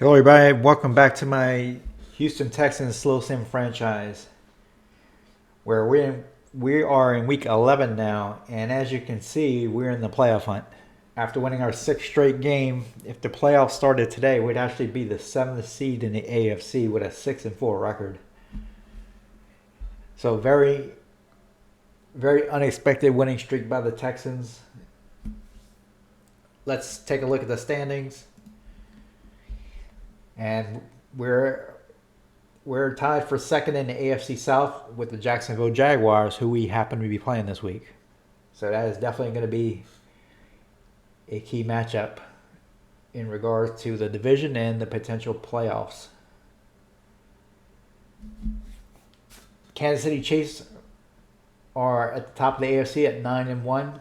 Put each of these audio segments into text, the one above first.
Hello, everybody. Welcome back to my Houston Texans slow sim franchise, where we are in week 11 now, and as you can see, we're in the playoff hunt. After winning our sixth straight game, if the playoffs started today, we'd actually be the seventh seed in the AFC with a 6-4 record. So very, very unexpected winning streak by the Texans. Let's take a look at the standings. And we're tied for second in the AFC South with the Jacksonville Jaguars, who we happen to be playing this week. So that is definitely going to be a key matchup in regards to the division and the potential playoffs. Kansas City Chiefs are at the top of the AFC at 9-1.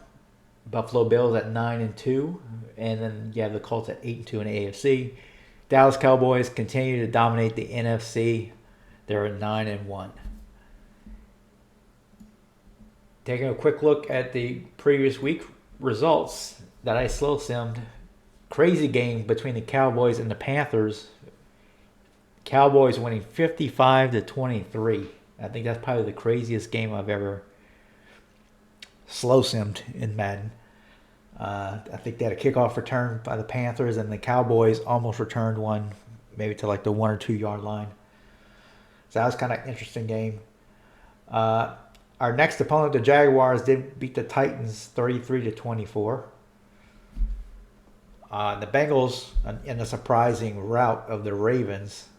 Buffalo Bills at 9-2, and then you have the Colts at 8-2 in the AFC. Dallas Cowboys continue to dominate the NFC. They're at 9-1. Taking a quick look at the previous week results that I slow simmed. Crazy game between the Cowboys and the Panthers. Cowboys winning 55-23. I think that's probably the craziest game I've ever slow simmed in Madden. I think they had a kickoff return by the Panthers, and the Cowboys almost returned one, maybe to like the 1 or 2 yard line. So that was kind of an interesting game. Our next opponent, the Jaguars, did beat the Titans 33-24. The Bengals, in a surprising rout of the Ravens,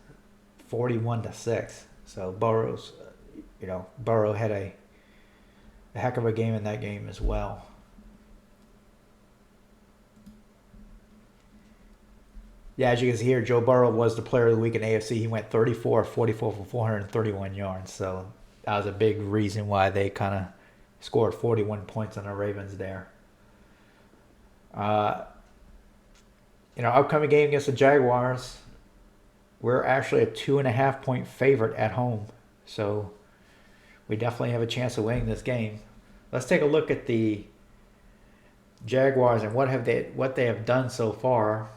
41-6. So Burrow had a heck of a game in that game as well. Yeah, as you can see here, Joe Burrow was the player of the week in AFC. He went 34-44 for 431 yards. So that was a big reason why they kind of scored 41 points on the Ravens there. Upcoming game against the Jaguars, we're actually a 2.5 point favorite at home. So we definitely have a chance of winning this game. Let's take a look at the Jaguars and what they have done so far.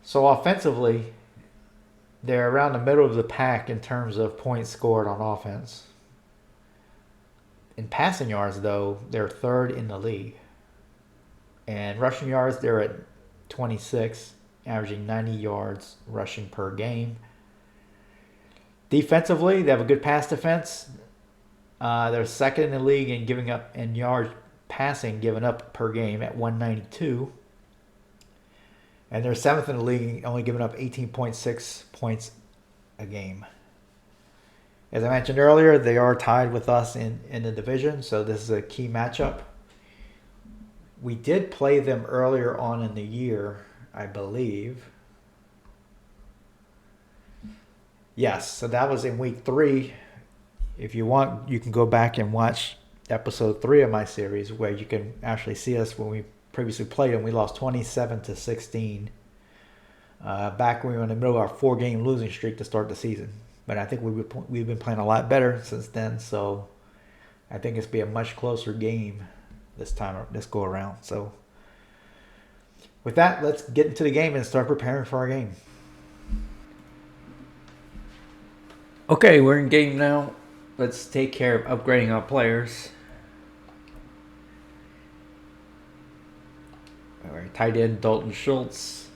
So offensively, they're around the middle of the pack in terms of points scored on offense. In passing yards, though, they're third in the league. And rushing yards, they're at 26, averaging 90 yards rushing per game. Defensively, they have a good pass defense. They're second in the league in giving up in yards passing given up per game at 192. And they're seventh in the league, only giving up 18.6 points a game. As I mentioned earlier, they are tied with us in the division, so this is a key matchup. We did play them earlier on in the year, I believe. Yes, so that was in week 3. If you want, you can go back and watch episode 3 of my series, where you can actually see us when we previously played them. We lost 27-16 back when we were in the middle of our 4-game losing streak to start the season. But I think we've been playing a lot better since then, so I think it's be a much closer game this go around. So with that, let's get into the game and start preparing for our game. Okay, we're in game now. Let's take care of upgrading our players. All right, tight end Dalton Schultz.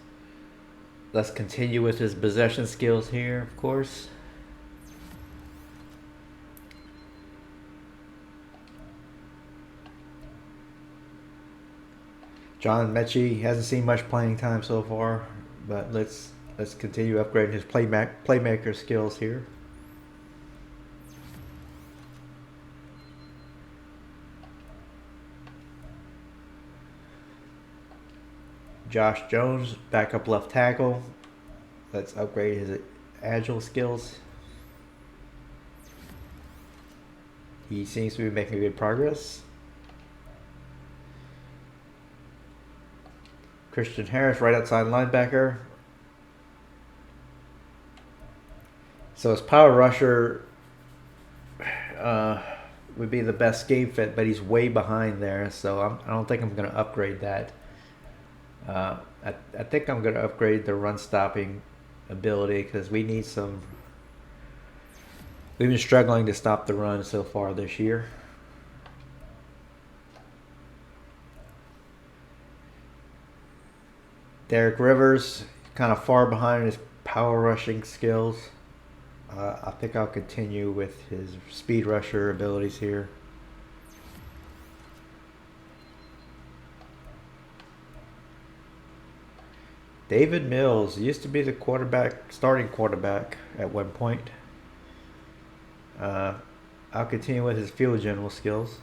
Let's continue with his possession skills here, of course. John Mechie hasn't seen much playing time so far, but let's continue upgrading his playmaker skills here. Josh Jones, backup left tackle. Let's upgrade his agile skills. He seems to be making good progress. Christian Harris, right outside linebacker. So his power rusher would be the best game fit, but he's way behind there, so I don't think I'm going to upgrade that. I think I'm going to upgrade the run stopping ability because we need some. We've been struggling to stop the run so far this year. Derek Rivers, kind of far behind his power rushing skills. I think I'll continue with his speed rusher abilities here. David Mills used to be the starting quarterback at one point. I'll continue with his field general skills.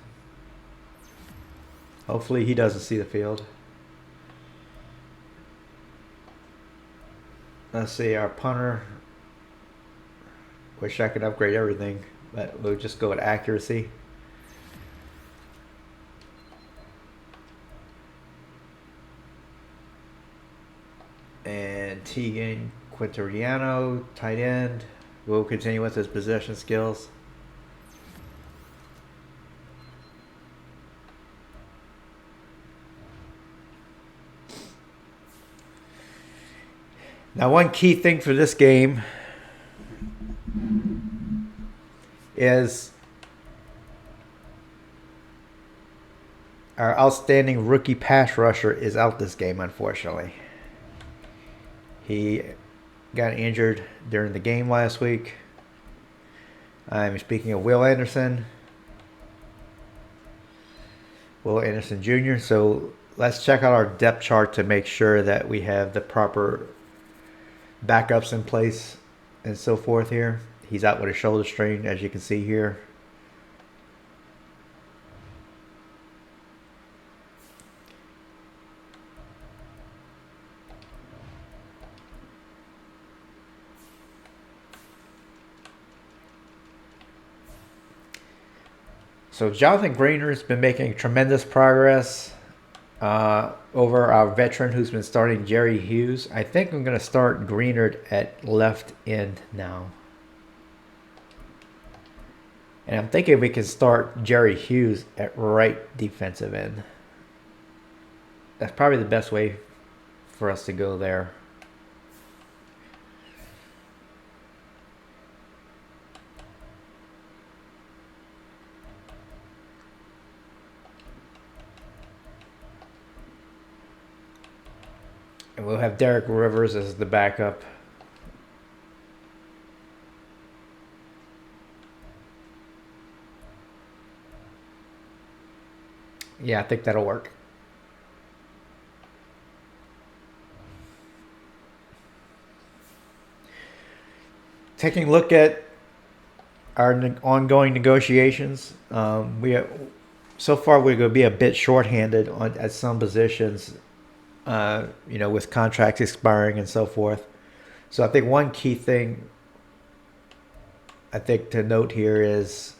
Hopefully he doesn't see the field. Let's see, our punter. Wish I could upgrade everything, but we'll just go with accuracy. And Tegan Quinteriano, tight end. We'll continue with his possession skills. Now, one key thing for this game is our outstanding rookie pass rusher is out this game, unfortunately. He got injured during the game last week. I'm speaking of Will Anderson Jr. So let's check out our depth chart to make sure that we have the proper backups in place and so forth here. He's out with a shoulder strain, as you can see here. So Jonathan Greener has been making tremendous progress over our veteran who's been starting, Jerry Hughes. I think I'm going to start Greener at left end now. And I'm thinking we can start Jerry Hughes at right defensive end. That's probably the best way for us to go there. And we'll have Derek Rivers as the backup. Yeah, I think that'll work. Taking a look at our ongoing negotiations, so far we're going to be a bit shorthanded at some positions, with contracts expiring and so forth. So I think one key thing I think to note here is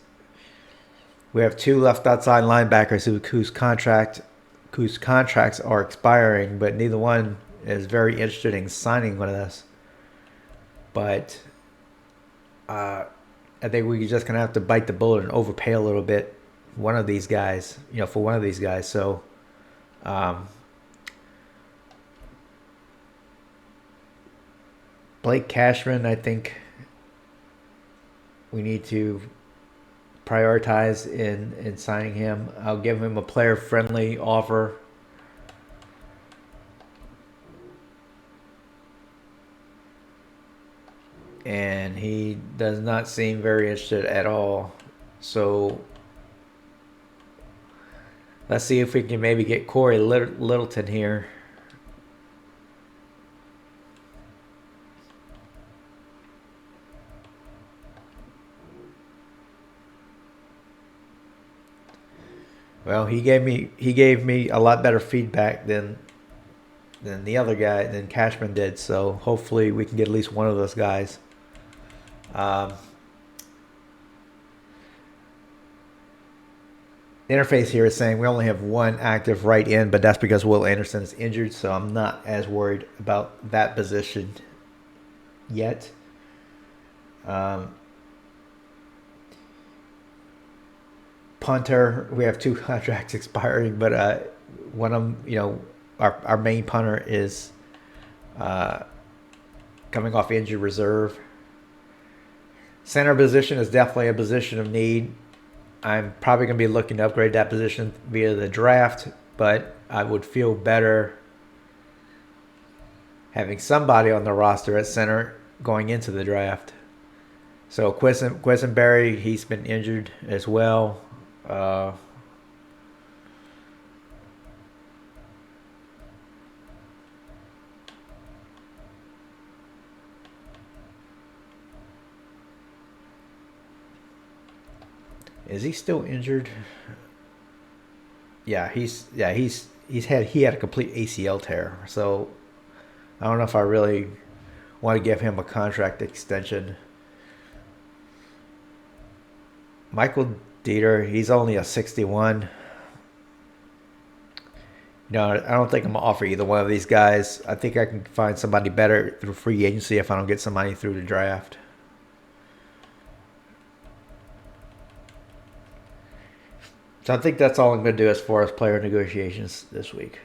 we have two left outside linebackers whose contracts are expiring, but neither one is very interested in signing with us. But I think we're just gonna have to bite the bullet and overpay a little bit. For one of these guys. So, Blake Cashman, I think we need to prioritize in signing him. I'll give him a player-friendly offer. And he does not seem very interested at all. So let's see if we can maybe get Corey Littleton here. Well, he gave me a lot better feedback than the other guy, than Cashman did. So hopefully we can get at least one of those guys. The interface here is saying we only have one active right end, but that's because Will Anderson is injured, so I'm not as worried about that position yet. Punter, we have two contracts expiring, but one of them, our main punter is coming off injured reserve. Center position is definitely a position of need. I'm probably going to be looking to upgrade that position via the draft, but I would feel better having somebody on the roster at center going into the draft. So Quisenberry, he's been injured as well. Is he still injured? He had a complete ACL tear. So I don't know if I really want to give him a contract extension. Michael Dieter, he's only a 61. I don't think I'm going to offer either one of these guys. I think I can find somebody better through free agency if I don't get somebody through the draft. So I think that's all I'm going to do as far as player negotiations this week.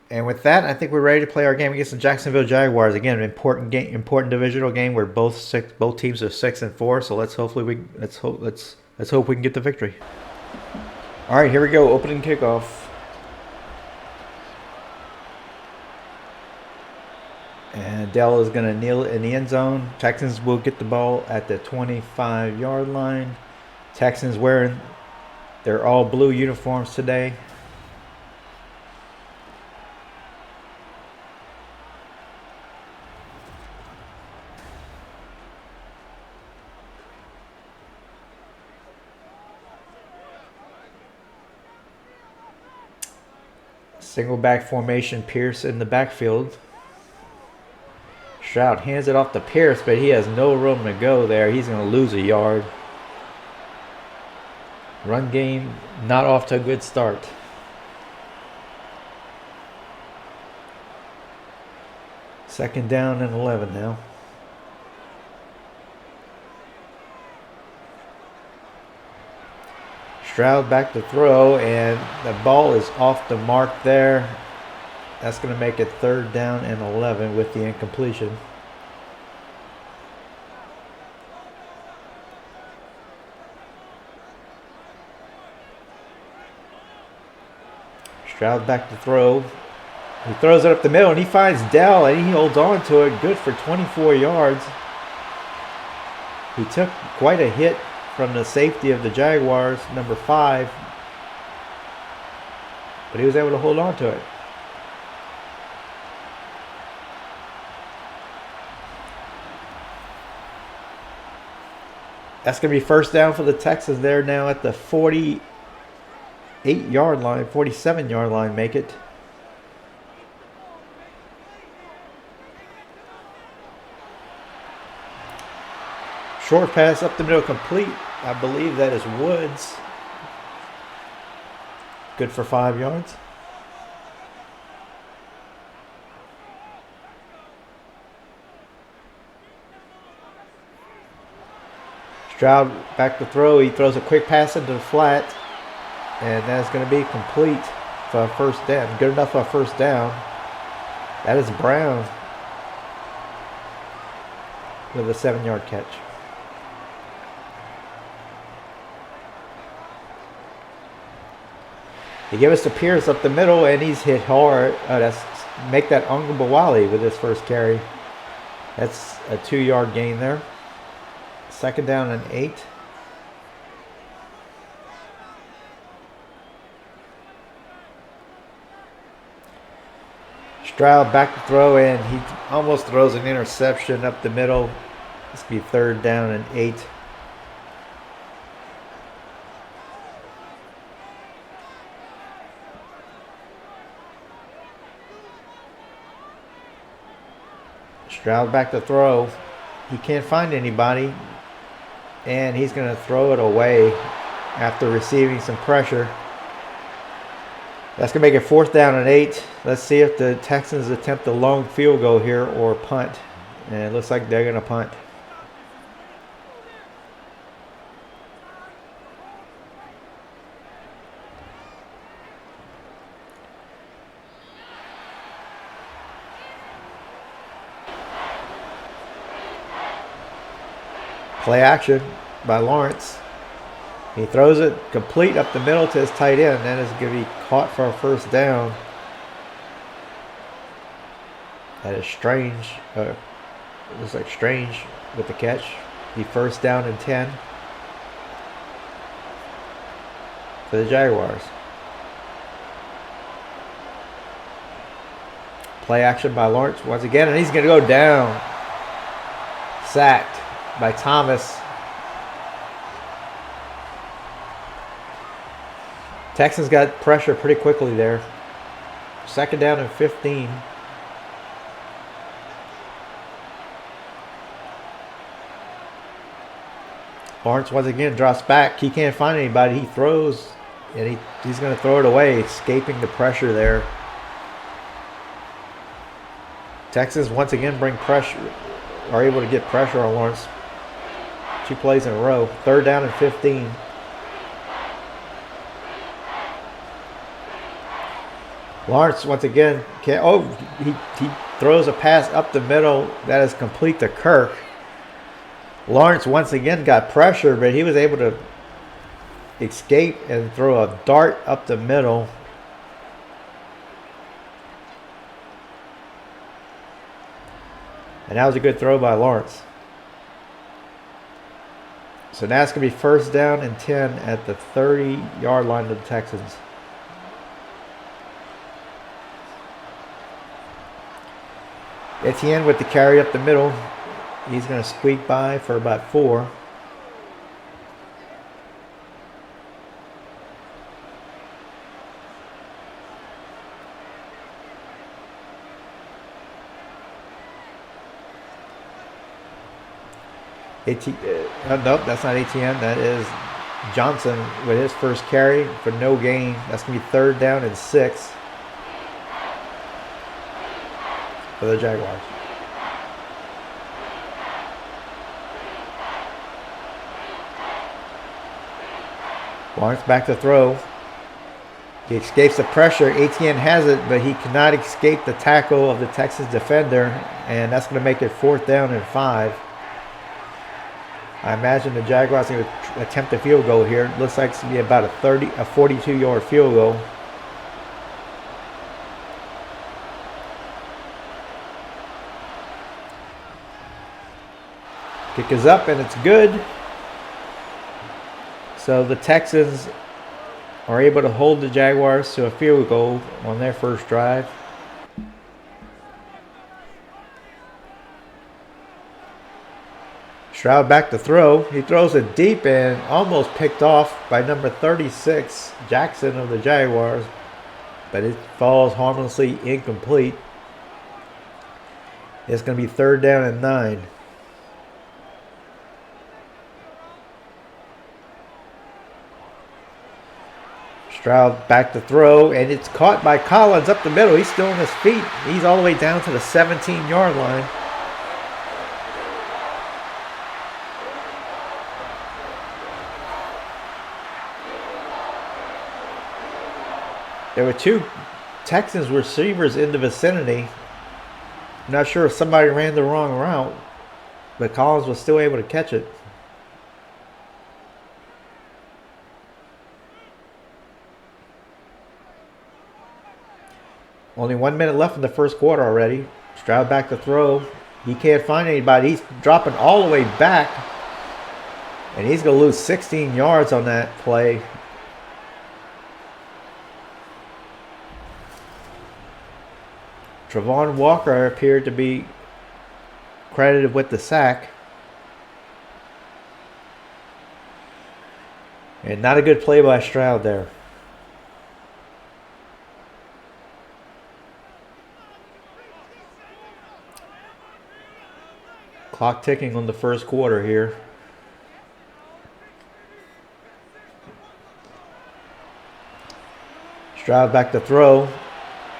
And with that, I think we're ready to play our game against the Jacksonville Jaguars. Again, an important game, important divisional game where both teams are 6-4. So let's hope we can get the victory. All right, here we go. Opening kickoff. And Dell is going to kneel in the end zone. Texans will get the ball at the 25-yard line. Texans wearing their all blue uniforms today. Single back formation, Pierce in the backfield. Stroud hands it off to Pierce, but he has no room to go there. He's going to lose a yard. Run game not off to a good start. Second down and 11 now. Stroud back to throw, and the ball is off the mark there. That's going to make it third down and 11 with the incompletion. Stroud back to throw. He throws it up the middle, and he finds Dell, and he holds on to it. Good for 24 yards. He took quite a hit from the safety of the Jaguars, number 5. But he was able to hold on to it. That's going to be first down for the Texans. They're now at the 48-yard line, 47-yard line, make it. Short pass up the middle, complete. I believe that is Woods. Good for 5 yards. Stroud back to throw. He throws a quick pass into the flat. And that's going to be complete for a first down. Good enough for a first down. That is Brown with a 7-yard catch. They give us to Pierce up the middle, and he's hit hard. Make that Ungabawali with his first carry. That's a 2-yard gain there. Second down and 8. Stroud back to throw, and he almost throws an interception up the middle. This will be third down and 8. Stroud back to throw. He can't find anybody, and he's going to throw it away after receiving some pressure. That's going to make it fourth down and 8. Let's see if the Texans attempt a long field goal here or punt. And it looks like they're going to punt. Play action by Lawrence. He throws it complete up the middle to his tight end. That is going to be caught for a first down. That is Strange. Looks like Strange with the catch. The first down and 10 for the Jaguars. Play action by Lawrence once again, and he's going to go down. Sacked by Thomas. Texans got pressure pretty quickly there. Second down and 15. Lawrence once again drops back. He can't find anybody. He throws, and he's going to throw it away, escaping the pressure there. Texans once again bring pressure, are able to get pressure on Lawrence. 2 plays in a row. Third down and 15. Lawrence once again he throws a pass up the middle that is complete to Kirk. Lawrence once again got pressure, but he was able to escape and throw a dart up the middle. And that was a good throw by Lawrence. So now it's going to be first down and 10 at the 30-yard line of the Texans. Etienne with the carry up the middle. He's going to squeak by for about 4. Nope, that's not Etienne. That is Johnson with his first carry for no gain. That's going to be third down and 6 for the Jaguars. Lawrence back to throw. He escapes the pressure. Etienne has it, but he cannot escape the tackle of the Texans defender, and that's going to make it fourth down and 5. I imagine the Jaguars are going to attempt a field goal here. It looks like it's going to be about a 42-yard field goal. Kick is up, and it's good. So the Texans are able to hold the Jaguars to a field goal on their first drive. Stroud back to throw. He throws it deep and almost picked off by number 36, Jackson of the Jaguars. But it falls harmlessly incomplete. It's going to be third down and 9. Stroud back to throw, and it's caught by Collins up the middle. He's still on his feet. He's all the way down to the 17-yard line. There were 2 Texans receivers in the vicinity. I'm not sure if somebody ran the wrong route, but Collins was still able to catch it. Only 1 minute left in the first quarter already. Stroud back to throw. He can't find anybody. He's dropping all the way back. And he's going to lose 16 yards on that play. Travon Walker appeared to be credited with the sack. And not a good play by Stroud there. Clock ticking on the first quarter here. Stroud back to throw.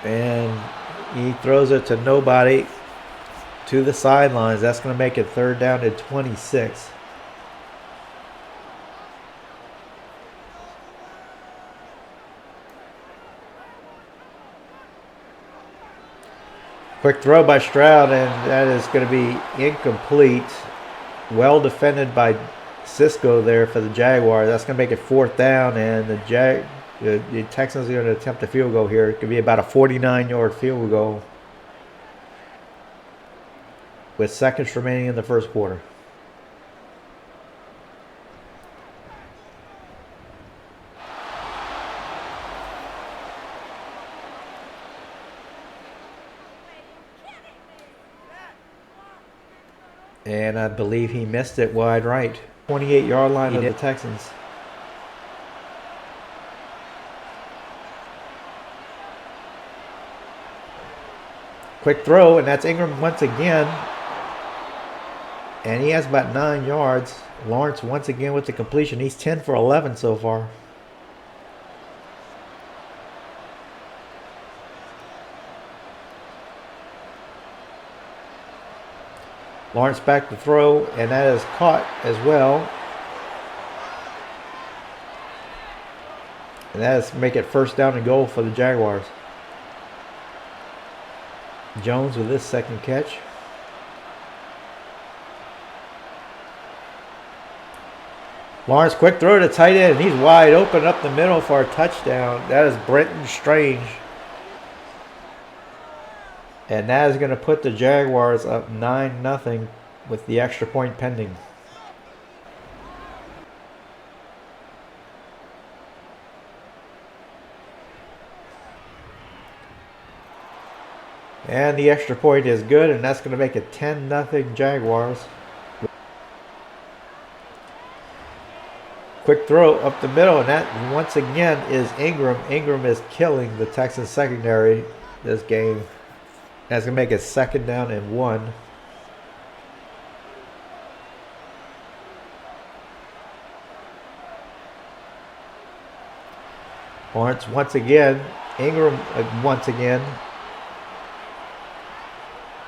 And he throws it to nobody to the sidelines. That's going to make it third down to 26. Quick throw by Stroud, and that is going to be incomplete. Well defended by Cisco there for the Jaguars. That's going to make it 4th down, and the Texans are going to attempt a field goal here. It could be about a 49-yard field goal with seconds remaining in the first quarter. And I believe he missed it wide right. 28-yard line of the Texans. Quick throw, and that's Ingram once again. And he has about 9 yards. Lawrence once again with the completion. He's 10 for 11 so far. Lawrence back to throw, and that is caught as well. And that is make it 1st down and goal for the Jaguars. Jones with this second catch. Lawrence, quick throw to tight end. He's wide open up the middle for a touchdown. That is Brenton Strange. And that is going to put the Jaguars up 9-0 with the extra point pending. And the extra point is good, and that's going to make it 10-0 Jaguars. Quick throw up the middle, and that once again is Ingram. Ingram is killing the Texans secondary this game. That's going to make it 2nd down and 1. Lawrence once again. Ingram once again.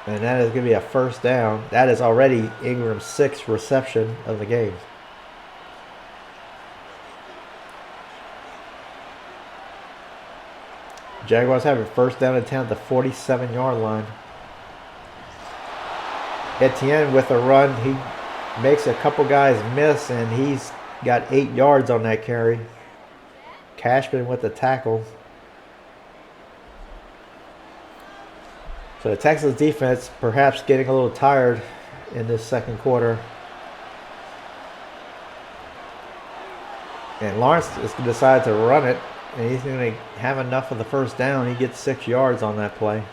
And that is going to be a 1st down. That is already Ingram's 6th reception of the game. Jaguars have a 1st down and 10 at the 47-yard line. Etienne with a run. He makes a couple guys miss, and he's got 8 yards on that carry. Cashman with the tackle. So the Texans defense perhaps getting a little tired in this second quarter. And Lawrence is going to decide to run it. And he's going to have enough of the 1st down. He gets 6 yards on that play.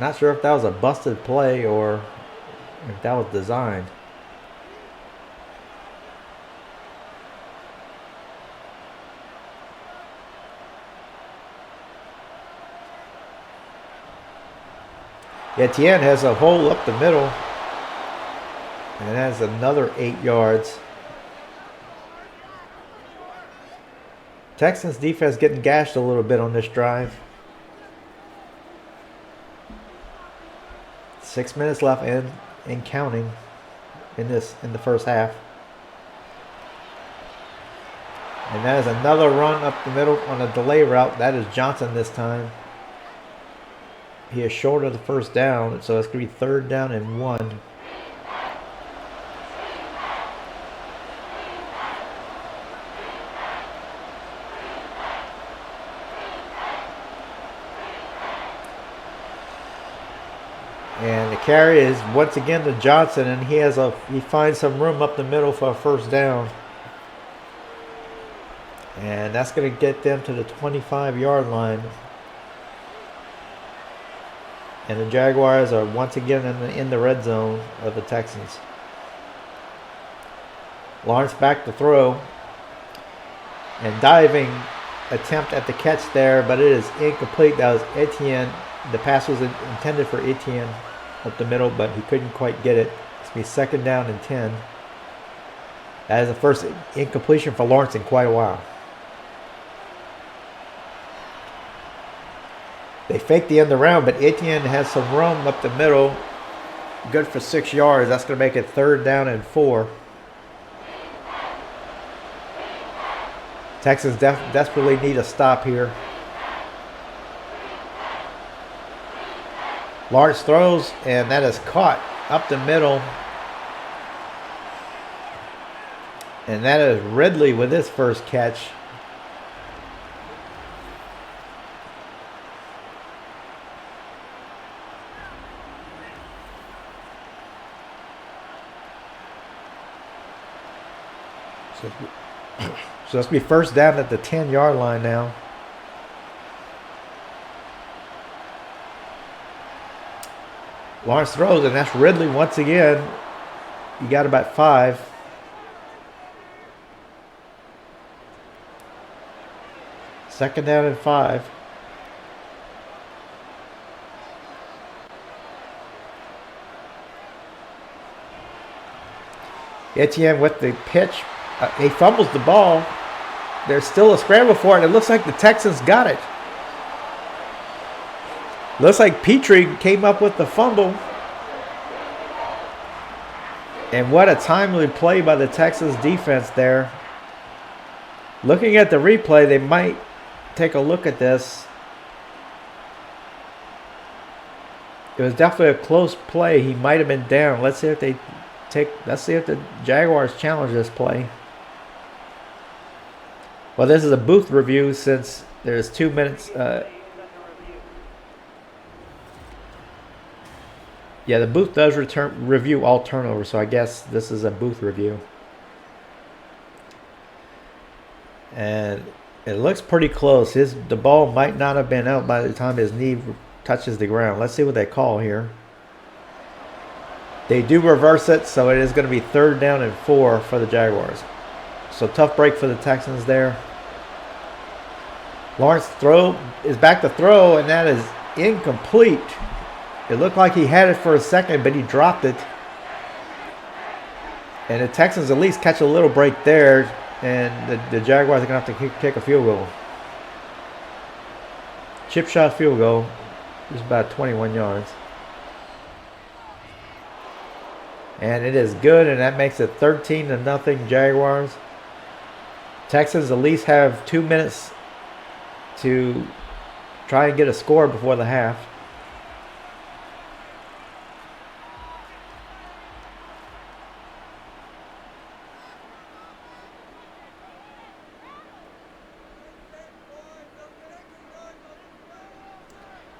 Not sure if that was a busted play or if that was designed. Etienne has a hole up the middle. And has another 8 yards. Texans defense getting gashed a little bit on this drive. 6 minutes left and counting in the first half. And that is another run up the middle on a delay route. That is Johnson this time. He is short of the 1st down, so it's going to be 3rd down and 1. And the carry is once again to Johnson, and he finds some room up the middle for a 1st down. And that's going to get them to the 25-yard line. And the Jaguars are once again in the red zone of the Texans. Lawrence back to throw. And diving attempt at the catch there, but it is incomplete. That was Etienne. The pass was intended for Etienne up the middle, but he couldn't quite get it. It's going to be 2nd down and 10. That is the first incompletion for Lawrence in quite a while. They fake the end around, but Etienne has some room up the middle. Good for 6 yards. That's going to make it 3rd down and 4. Texans desperately need a stop here. Lawrence throws, and that is caught up the middle. And that is Ridley with his first catch. So let's be first down at the 10-yard line now. Lawrence throws, and that's Ridley once again. You got about 5. Second down and 5. Etienne with the pitch. He fumbles the ball. There's still a scramble for it. It looks like the Texans got it. Looks like Petrie came up with the fumble. And what a timely play by the Texans defense there. Looking at the replay, they might take a look at this. It was definitely a close play. He might have been down. Let's see if the Jaguars challenge this play. Well, this is a booth review since there's 2 minutes. Yeah, the booth does review all turnovers, so I guess this is a booth review. And it looks pretty close. The ball might not have been out by the time his knee touches the ground. Let's see what they call here. They do reverse it, so it is going to be 3rd down and 4 for the Jaguars. So tough break for the Texans there. Lawrence is back to throw, and that is incomplete. It looked like he had it for a second, but he dropped it. And the Texans at least catch a little break there, and the Jaguars are going to have to kick a field goal. Chip shot field goal. It's about 21 yards. And it is good, and that makes it 13-0 Jaguars. Texans at least have 2 minutes to try and get a score before the half.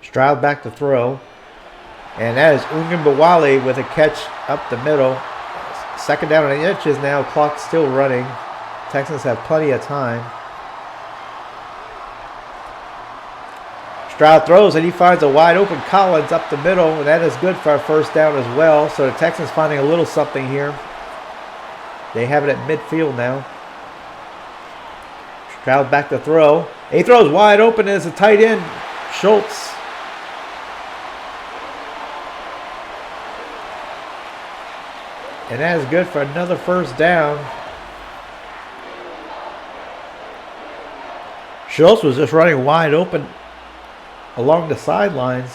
Stroud back to throw. And that is Ungambawali with a catch up the middle. 2nd down and inches now. Clock still running. Texans have plenty of time. Stroud throws, and he finds a wide open Collins up the middle, and that is good for a 1st down as well. So the Texans finding a little something here. They have it at midfield now. Stroud back to throw. He throws wide open as a tight end, Schultz. And that is good for another 1st down. Schultz was just running wide open along the sidelines.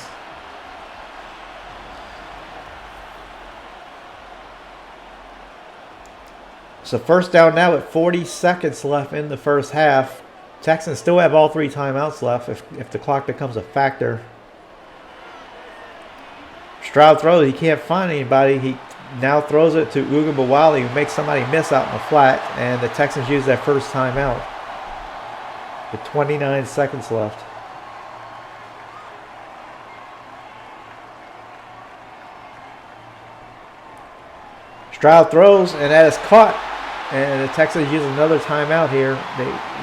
So 1st down now with 40 seconds left in the first half. Texans still have all 3 timeouts left if the clock becomes a factor. Stroud throws. He can't find anybody. He now throws it to Ungambawali, who makes somebody miss out in the flat. And the Texans use that first timeout with 29 seconds left. Stroud throws, and that is caught. And the Texans use another timeout here.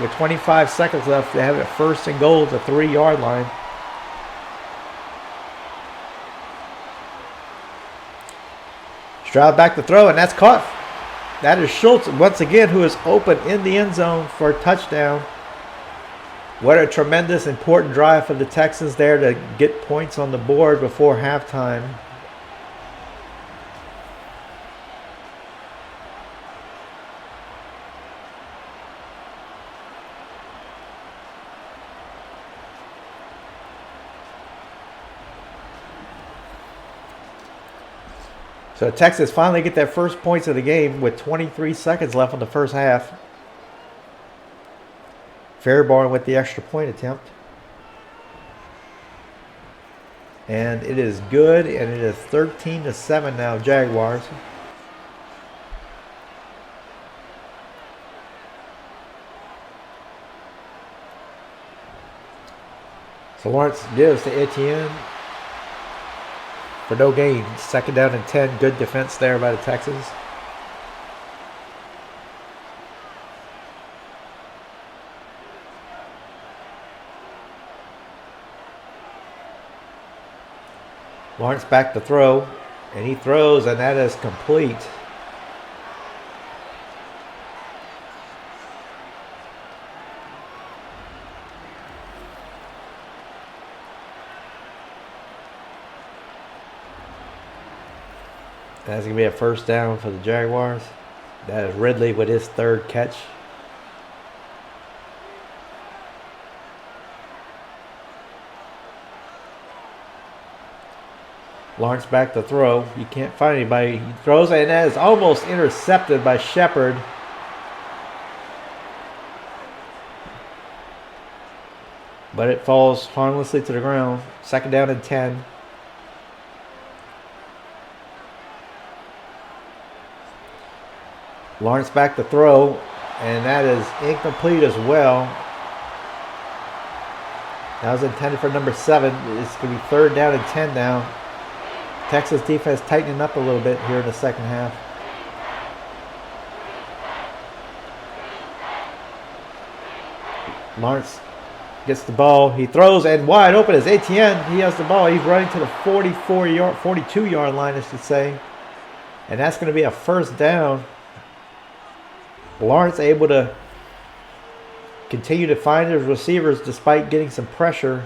With 25 seconds left, they have it 1st and goal at the 3-yard line. Stroud back to throw, and that's caught. That is Schultz once again, who is open in the end zone for a touchdown. What a tremendous, important drive for the Texans there to get points on the board before halftime. So Texas finally get their first points of the game with 23 seconds left in the first half. Fairbairn with the extra point attempt. And it is good, and it is 13-7 now, Jaguars. So Lawrence gives to Etienne for no gain. 2nd down and 10. Good defense there by the Texans. Lawrence back to throw, and he throws, and that is complete. That's going to be a 1st down for the Jaguars. That is Ridley with his 3rd catch. Lawrence back to throw. You can't find anybody. He throws, and that is almost intercepted by Shepard. But it falls harmlessly to the ground. 2nd down and 10. Lawrence back to throw, and that is incomplete as well. That was intended for number 7. It's going to be 3rd down and 10 now. Texas defense tightening up a little bit here in the 2nd half. Lawrence gets the ball. He throws, and wide open is Etienne. He has the ball. He's running to the 42-yard line, I should say. And that's going to be a 1st down. Lawrence able to continue to find his receivers despite getting some pressure.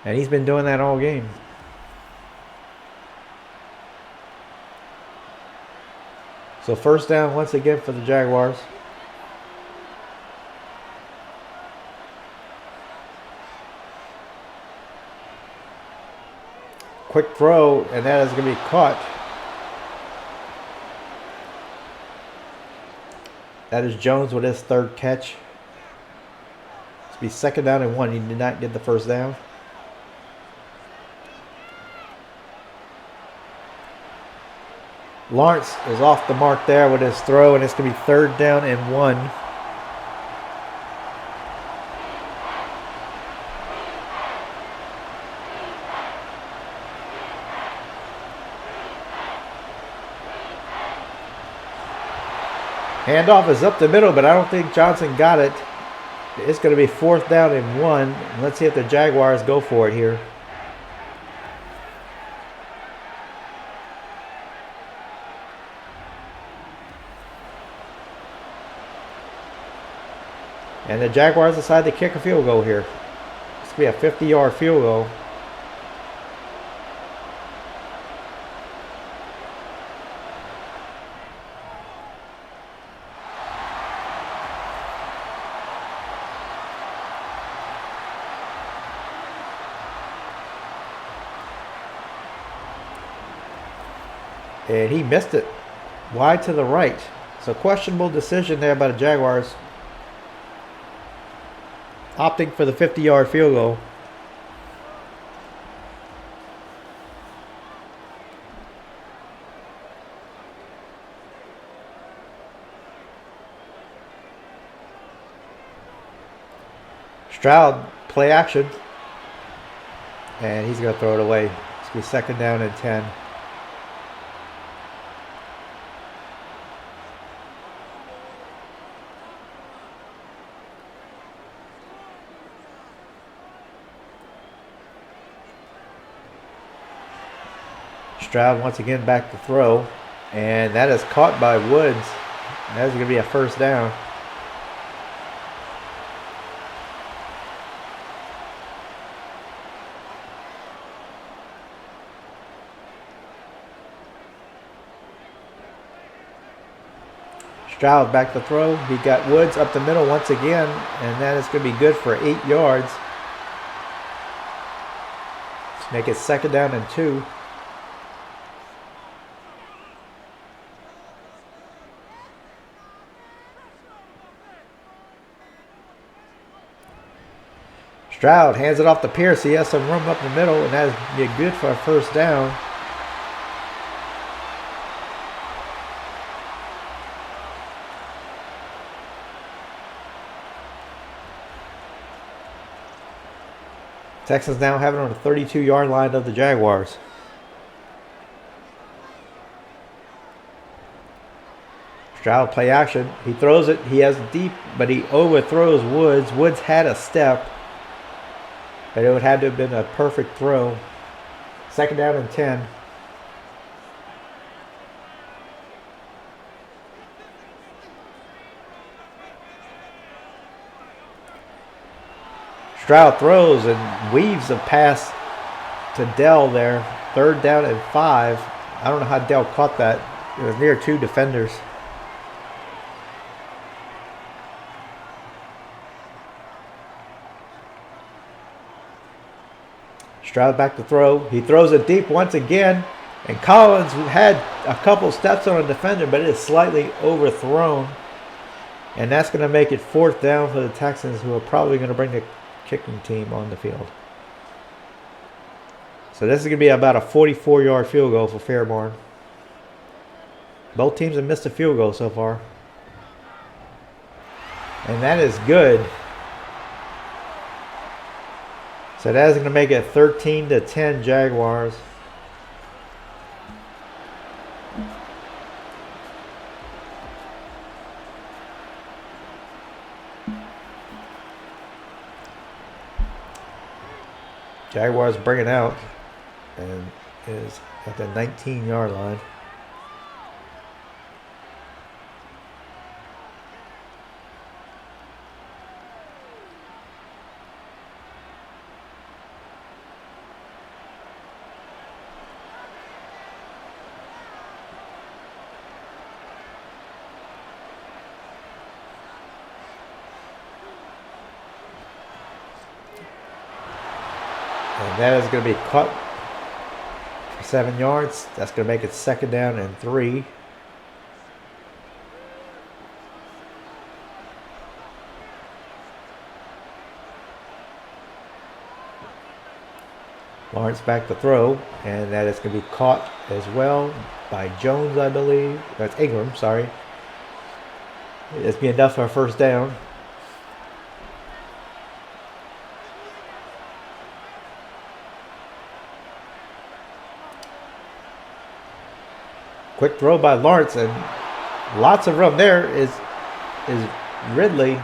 And he's been doing that all game. So 1st down once again for the Jaguars. Quick throw, and that is going to be caught. That is Jones with his 3rd catch. It's be 2nd down and 1. He did not get the 1st down. Lawrence is off the mark there with his throw, and it's going to be 3rd down and 1. Handoff is up the middle, but I don't think Johnson got it. It's going to be 4th down and 1. Let's see if the Jaguars go for it here. And the Jaguars decide to kick a field goal here. It's going to be a 50-yard field goal. And he missed it wide to the right. So questionable decision there by the Jaguars, opting for the 50-yard field goal. Stroud, play action. And he's going to throw it away. It's going to be 2nd down and 10. Stroud once again back to throw, and that is caught by Woods. That's going to be a 1st down. Stroud back to throw. He got Woods up the middle once again, and that is going to be good for 8 yards. Let's make it 2nd down and 2. Stroud hands it off to Pierce. He has some room up the middle, and that is good for a first down. Texans now have it on the 32-yard line of the Jaguars. Stroud play action. He throws it. He has deep, but he overthrows Woods. Woods had a step, but it would have to have been a perfect throw. Second down and 10. Stroud throws and weaves a pass to Dell there. Third down and 5. I don't know how Dell caught that. It was near 2 defenders. Stroud back to throw. He throws it deep once again. And Collins had a couple steps on a defender, but it is slightly overthrown. And that's going to make it 4th down for the Texans, who are probably going to bring the kicking team on the field. So this is going to be about a 44-yard field goal for Fairbairn. Both teams have missed a field goal so far. And that is good. So that is going to make it 13-10 Jaguars. Jaguars bring it out and is at the 19-yard line. And that is going to be caught for 7 yards. That's going to make it 2nd down and 3. Lawrence back to throw, and that is going to be caught as well by Jones, I believe. That's Ingram, sorry. It's be enough for a first down. Quick throw by Lawrence, and lots of room there is Ridley.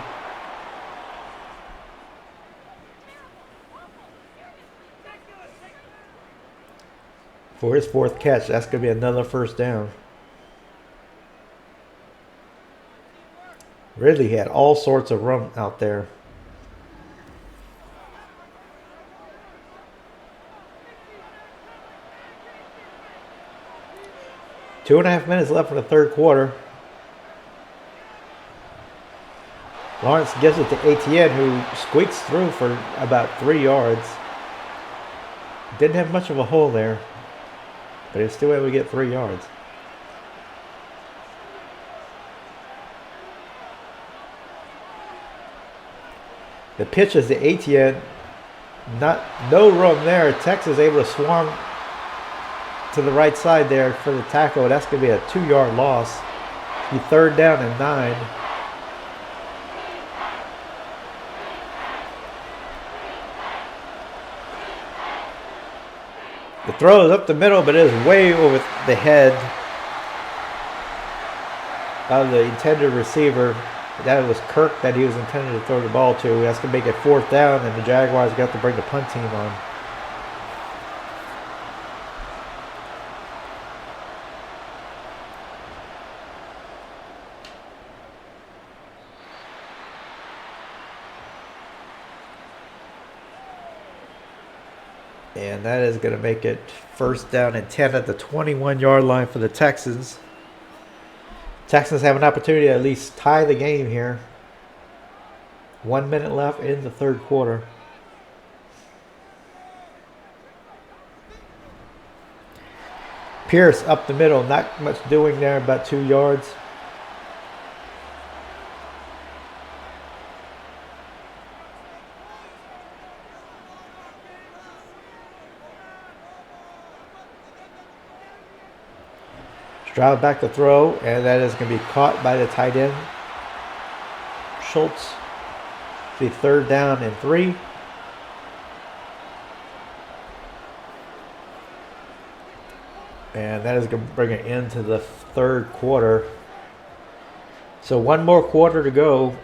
For his 4th catch. That's going to be another first down. Ridley had all sorts of room out there. Two and a half minutes left in the 3rd quarter. Lawrence gives it to Etienne, who squeaks through for about 3 yards. Didn't have much of a hole there, but he's still able to get 3 yards. The pitch is to Etienne. No room there. Texas able to swarm to the right side there for the tackle. That's going to be a 2-yard loss. Be 3rd down and 9. The throw is up the middle, but it is way over the head of the intended receiver. That was Kirk that he was intended to throw the ball to. That's going to make it 4th down, and the Jaguars got to bring the punt team on. And that is going to make it 1st down and 10 at the 21-yard line for the Texans. Texans have an opportunity to at least tie the game here. 1 minute left in the 3rd quarter. Pierce up the middle. Not much doing there, about 2 yards. Stroud back to throw, and that is going to be caught by the tight end, Schultz. The 3rd down and 3. And that is going to bring it into the 3rd quarter. So 1 more quarter to go.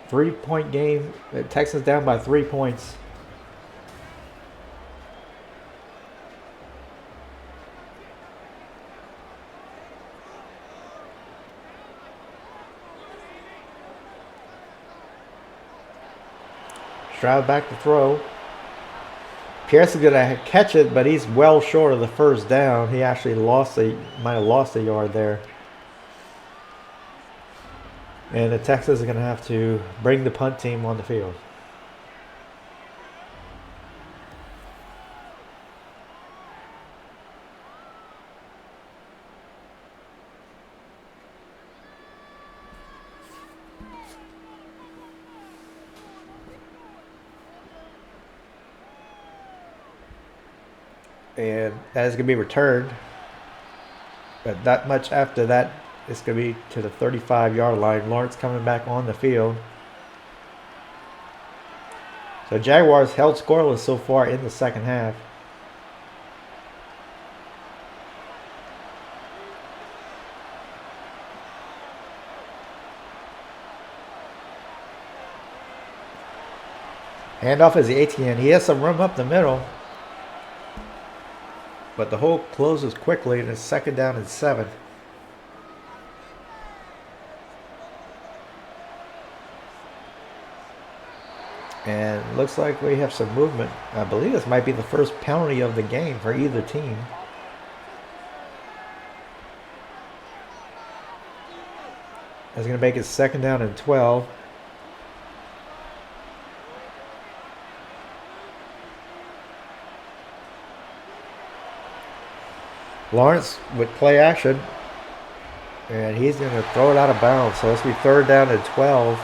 3-point game. The Texans down by 3 points. Stroud back to throw. Pierce is going to catch it, but he's well short of the 1st down. He actually might have lost a yard there. And the Texans are going to have to bring the punt team on the field. And that is going to be returned. But not much after that, it's going to be to the 35-yard line. Lawrence coming back on the field. So Jaguars held scoreless so far in the 2nd half. Handoff is the ATN. He has some room up the middle. But the hole closes quickly, and it's 2nd down and 7. And looks like we have some movement. I believe this might be the first penalty of the game for either team. That's going to make it 2nd down and 12. Lawrence with play action, and he's going to throw it out of bounds. So this will be 3rd down and 12.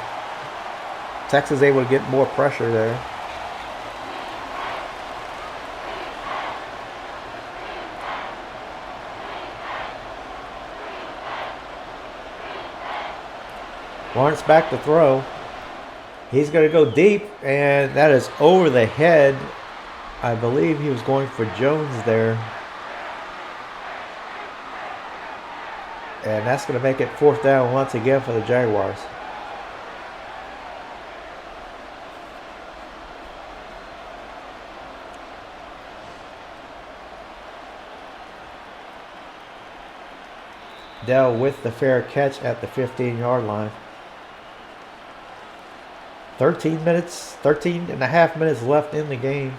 Texas able to get more pressure there. Lawrence back to throw. He's going to go deep, and that is over the head. I believe he was going for Jones there. And that's going to make it 4th down once again for the Jaguars. Dell with the fair catch at the 15-yard line. 13 and a half minutes left in the game.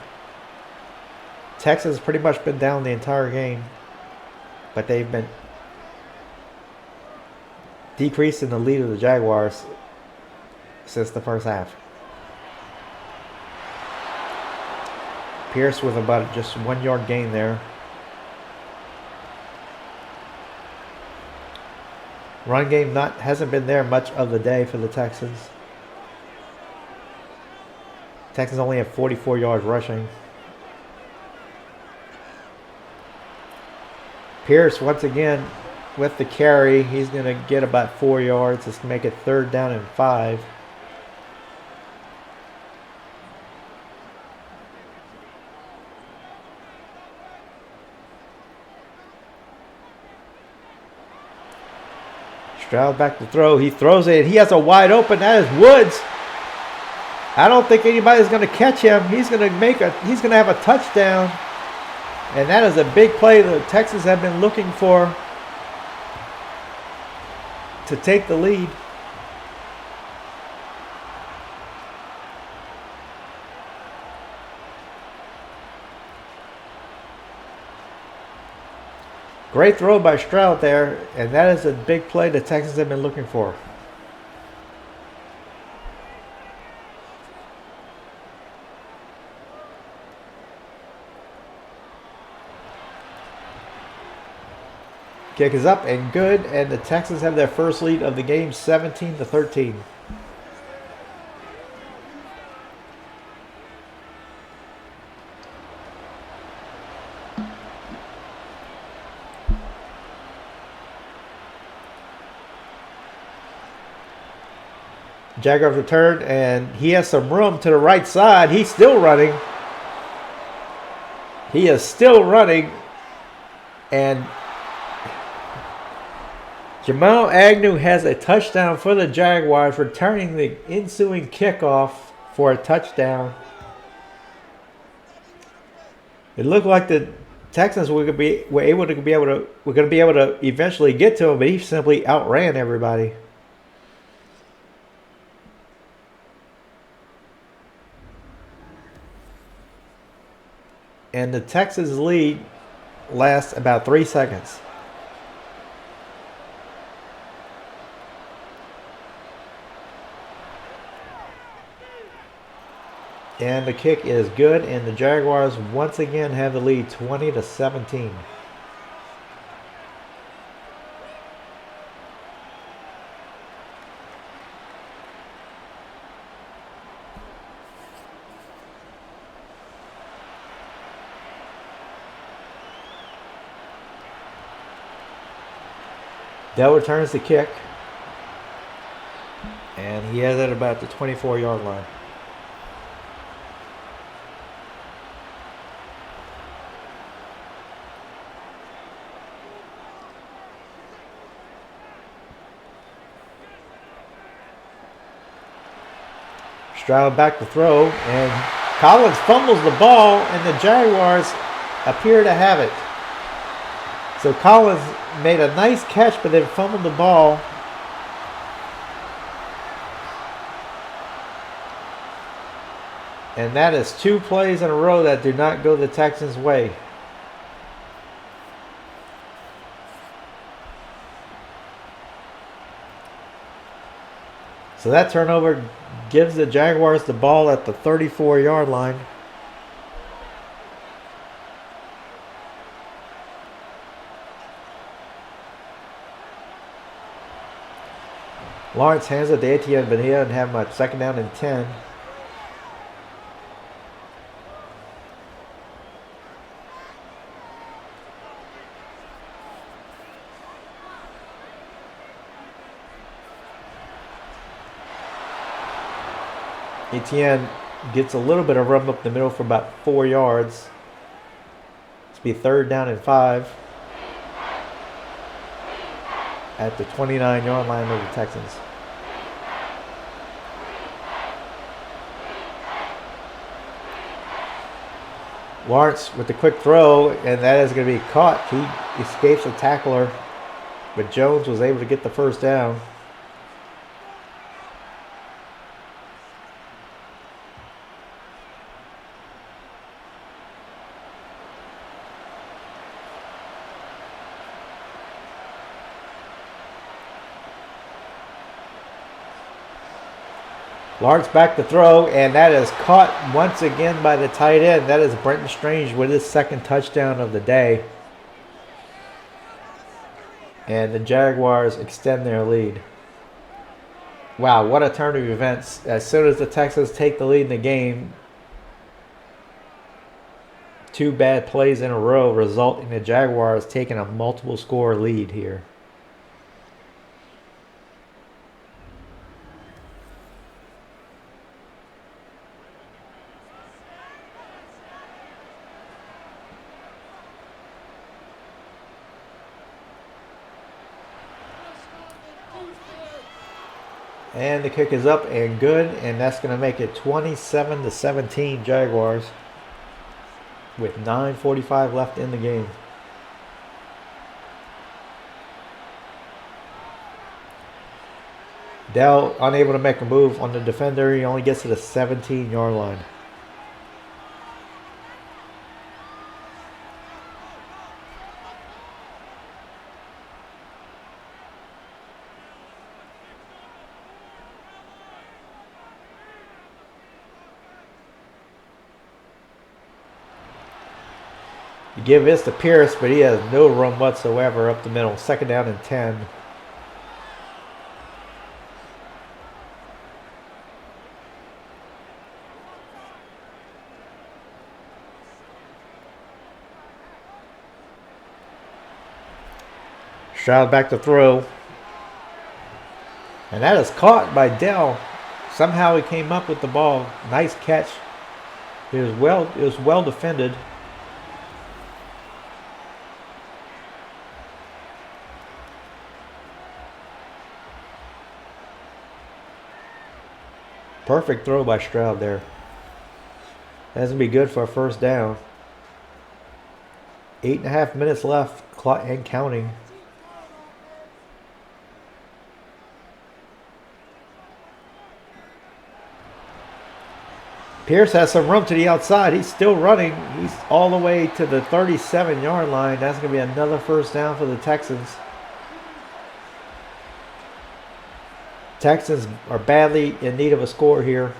Texas has pretty much been down the entire game, but they've been decreasing the lead of the Jaguars since the 1st half. Pierce with about just 1 yard gain there. Run game hasn't been there much of the day for the Texans. Texans only have 44 yards rushing. Pierce once again with the carry. He's going to get about 4 yards. Let's make it 3rd down and 5. Stroud back to throw. He throws it. He has a wide open. That is Woods. I don't think anybody's going to catch him. He's going to have a touchdown. And that is a big play the Texans have been looking for to take the lead. Great throw by Stroud there, and that is a big play the Texans have been looking for. Kick is up and good, and the Texans have their first lead of the game, 17-13. Jaguars return, and he has some room to the right side. He's still running. He is still running. And Jamal Agnew has a touchdown for the Jaguars, returning the ensuing kickoff for a touchdown. It looked like the Texans were going to be able to eventually get to him, but he simply outran everybody. And the Texans lead lasts about 3 seconds. And the kick is good, and the Jaguars once again have the lead 20-17. Dell returns the kick, and he has it about the 24-yard line. Stroud back to throw, and Collins fumbles the ball, and the Jaguars appear to have it. So Collins made a nice catch, but then fumbled the ball. And that is 2 plays in a row that do not go the Texans' way. So that turnover gives the Jaguars the ball at the 34-yard line. Lawrence hands it to Etienne, but he doesn't have much. 2nd down and 10. Etienne gets a little bit of room up the middle for about 4 yards. It's be 3rd down and 5 at the 29-yard line of the Texans. Lawrence with the quick throw, and that is going to be caught. He escapes the tackler, but Jones was able to get the 1st down. Lawrence back to throw, and that is caught once again by the tight end. That is Brenton Strange with his 2nd touchdown of the day. And the Jaguars extend their lead. Wow, what a turn of events. As soon as the Texans take the lead in the game, 2 bad plays in a row result in the Jaguars taking a multiple score lead here. And the kick is up and good, and that's going to make it 27-17 Jaguars with 9:45 left in the game. Dell unable to make a move on the defender. He only gets to the 17-yard line. You give this to Pierce, but he has no room whatsoever up the middle. 2nd down and 10. Stroud back to throw. And that is caught by Dell. Somehow he came up with the ball. Nice catch. It was well defended. Perfect throw by Stroud there. That's going to be good for a first down. 8.5 minutes left and counting. Pierce has some room to the outside. He's still running. He's all the way to the 37-yard line. That's going to be another first down for the Texans. Texans are badly in need of a score here.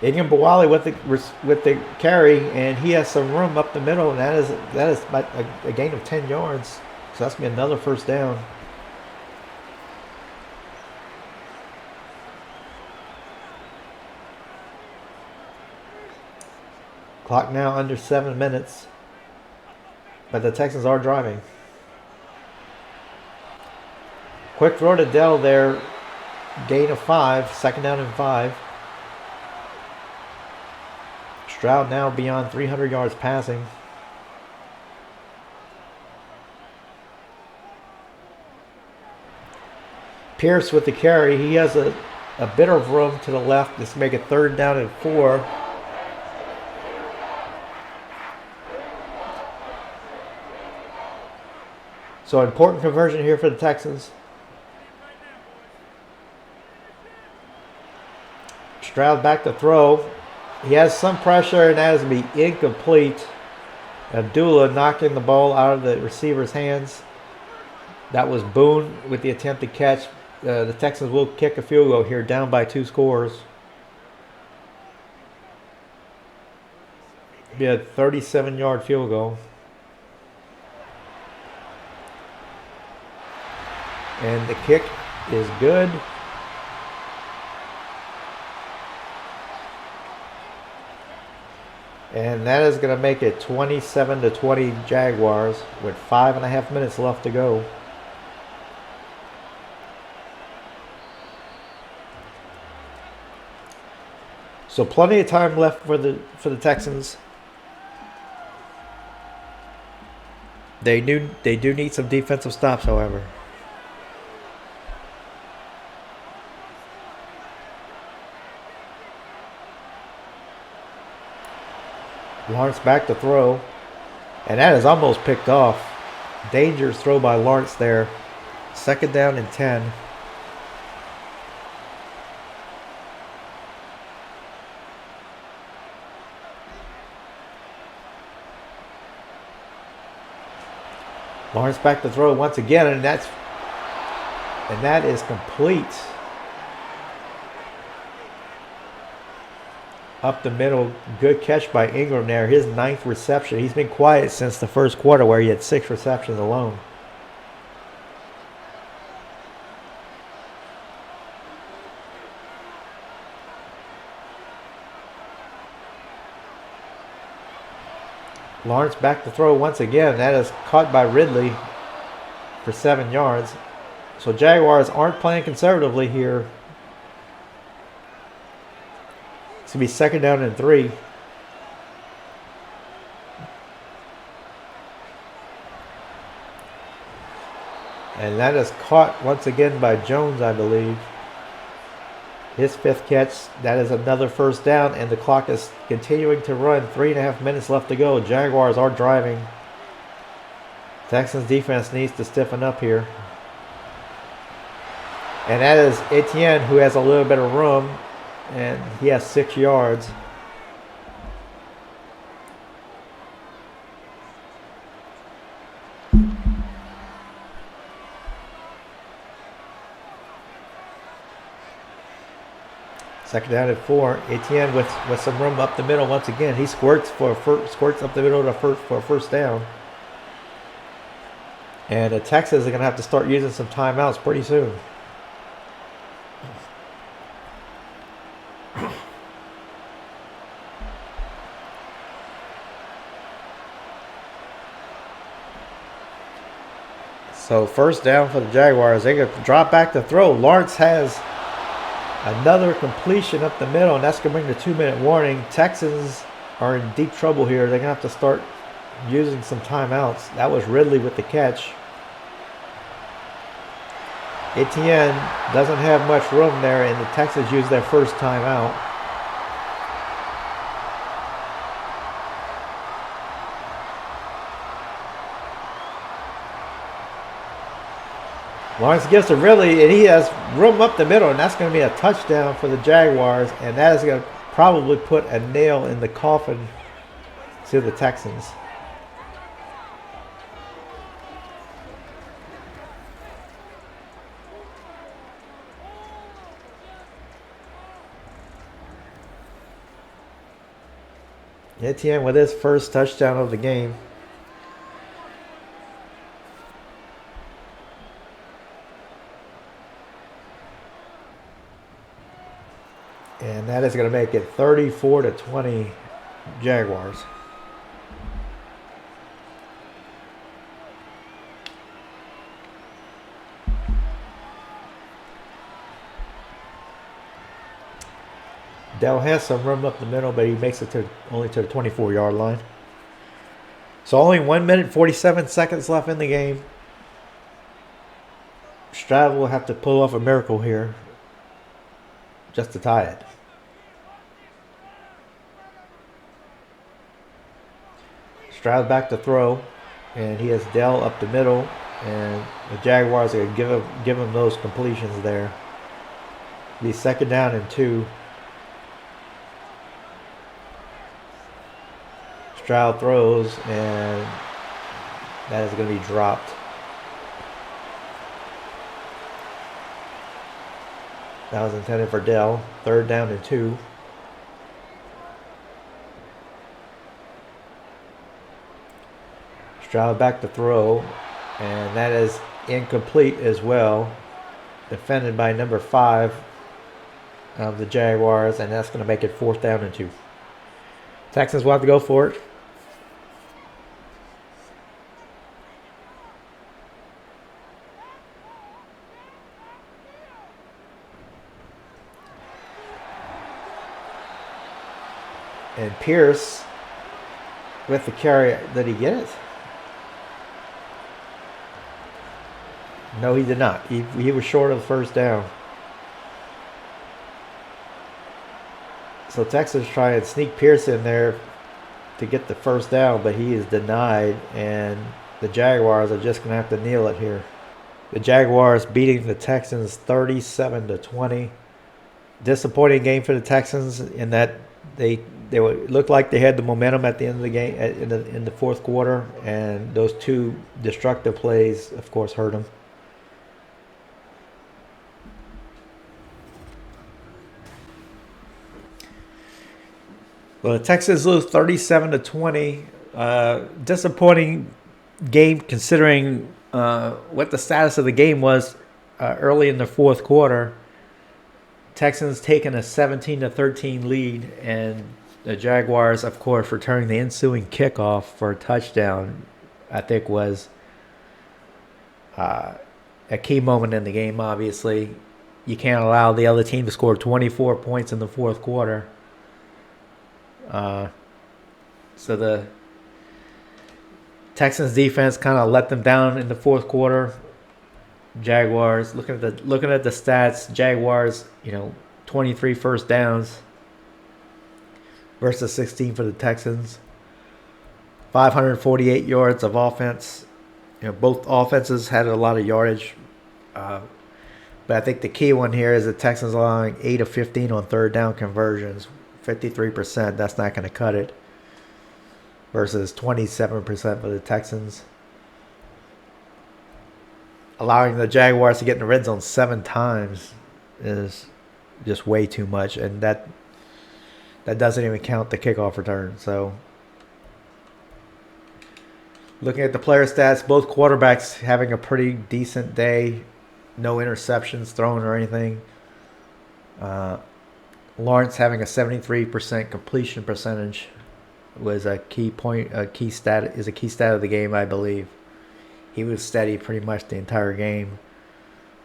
Ingham Bawali with the carry, and he has some room up the middle, and that is a gain of 10 yards. So that's going to be another first down. Clock now under 7 minutes, but the Texans are driving. Quick throw to Dell there, gain of 5, second down and 5. Stroud now beyond 300 yards passing. Pierce with the carry. He has a bit of room to the left. Let's make it third down and 4. So important conversion here for the Texans. Stroud back to throw. He has some pressure, and that is going to be incomplete. Abdullah knocking the ball out of the receiver's hands. That was Boone with the attempted catch. The Texans will kick a field goal here, down by 2 scores. Be a 37-yard field goal. And the kick is good. And that is going to make it 27-20 Jaguars with 5.5 minutes left to go. So plenty of time left for the Texans. They do need some defensive stops, however. Lawrence back to throw, and that is almost picked off. Dangerous throw by Lawrence there. Second down and 10. Lawrence back to throw once again, and that is complete. Up the middle, good catch by Ingram there. His 9th reception. He's been quiet since the first quarter where he had 6 receptions alone. Lawrence back to throw once again. That is caught by Ridley for 7 yards. So Jaguars aren't playing conservatively here. It's going to be second down and 3. And that is caught once again by Jones, I believe. His 5th catch. That is another first down, and the clock is continuing to run. 3.5 minutes left to go. Jaguars are driving. Texans defense needs to stiffen up here. And that is Etienne, who has a little bit of room. And he has 6 yards. Second down at 4. Etienne with some room up the middle once again. He squirts up the middle for a first down. And the Texans are going to have to start using some timeouts pretty soon. So first down for the Jaguars. They get to drop back to throw. Lawrence has another completion up the middle, and that's going to bring the 2-minute warning. Texans are in deep trouble here. They're going to have to start using some timeouts. That was Ridley with the catch. Etienne doesn't have much room there, and the Texans use their first timeout. Lawrence gets to Ridley, and he has room up the middle, and that's going to be a touchdown for the Jaguars, and that is going to probably put a nail in the coffin to the Texans. Etienne with his first touchdown of the game. And that is going to make it 34-20 Jaguars. Dell has some room up the middle, but he makes it only to the 24-yard line. So only 1 minute 47 seconds left in the game. Stroud will have to pull off a miracle here just to tie it. Stroud back to throw, and he has Dell up the middle, and the Jaguars are going to give him those completions there. Be second down and 2. Stroud throws, and that is going to be dropped. That was intended for Dell. Third down and 2. Stroud back to throw, and that is incomplete as well. Defended by number 5 of the Jaguars, and that's going to make it 4th down and 2. Texans will have to go for it. And Pierce with the carry. Did he get it? No, he did not. He was short of the first down. So Texas try and sneak Pierce in there to get the first down, but he is denied, and the Jaguars are just going to have to kneel it here. The Jaguars beating the Texans 37-20. Disappointing game for the Texans in that they looked like they had the momentum at the end of the game in the fourth quarter, and those 2 destructive plays, of course, hurt them. Well, the Texans lose 37-20. Disappointing game considering what the status of the game was early in the fourth quarter. Texans taking a 17-13 lead, and the Jaguars, of course, returning the ensuing kickoff for a touchdown, I think was a key moment in the game, obviously. You can't allow the other team to score 24 points in the fourth quarter. So the Texans defense kind of let them down in the fourth quarter. Jaguars, looking at the stats, Jaguars, 23 first downs versus 16 for the Texans. 548 yards of offense. Both offenses had a lot of yardage. But I think the key one here is the Texans allowing 8 of 15 on third down conversions. 53%, that's not going to cut it. Versus 27% for the Texans. Allowing the Jaguars to get in the red zone 7 times is just way too much. And that doesn't even count the kickoff return. So, looking at the player stats, both quarterbacks having a pretty decent day. No interceptions thrown or anything. Lawrence having a 73% completion percentage was a key stat of the game, I believe. he was steady pretty much the entire game.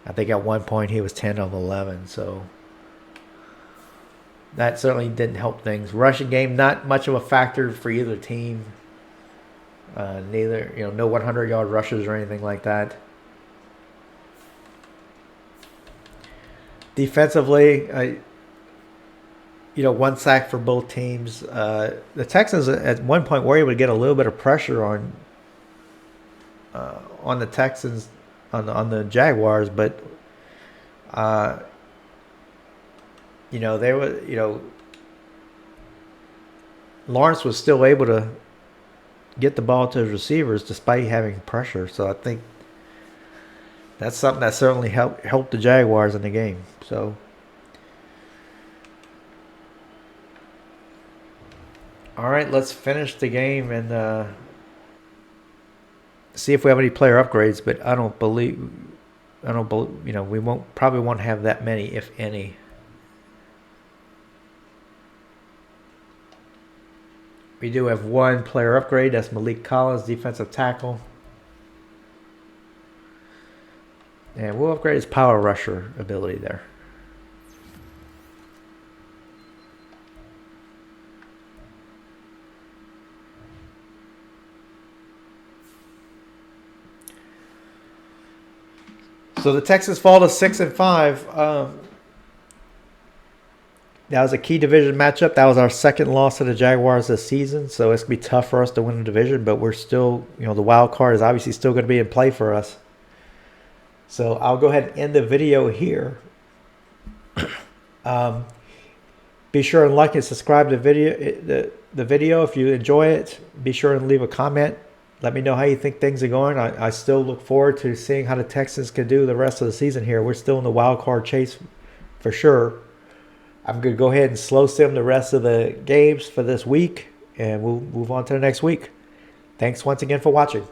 I think at one point he was 10 of 11, so that certainly didn't help things. Rushing game, not much of a factor for either team. Neither, no 100-yard rushes or anything like that. Defensively, one sack for both teams. The Texans at one point were able to get a little bit of pressure on the Texans, on the Jaguars, but they were, Lawrence was still able to get the ball to his receivers despite having pressure. So I think that's something that certainly helped the Jaguars in the game. So all right, let's finish the game and see if we have any player upgrades. But I don't believe, we probably won't have that many, if any. We do have one player upgrade. That's Malik Collins, defensive tackle. And we'll upgrade his power rusher ability there. So the Texans fall to 6-5. That was a key division matchup. That was our second loss to the Jaguars this season. So it's going to be tough for us to win the division, but we're still, the wild card is obviously still going to be in play for us. So I'll go ahead and end the video here. Be sure and like and subscribe to the video if you enjoy it. Be sure and leave a comment. Let me know how you think things are going. I still look forward to seeing how the Texans can do the rest of the season here. We're still in the wild card chase for sure. I'm going to go ahead and slow sim the rest of the games for this week, and we'll move on to the next week. Thanks once again for watching.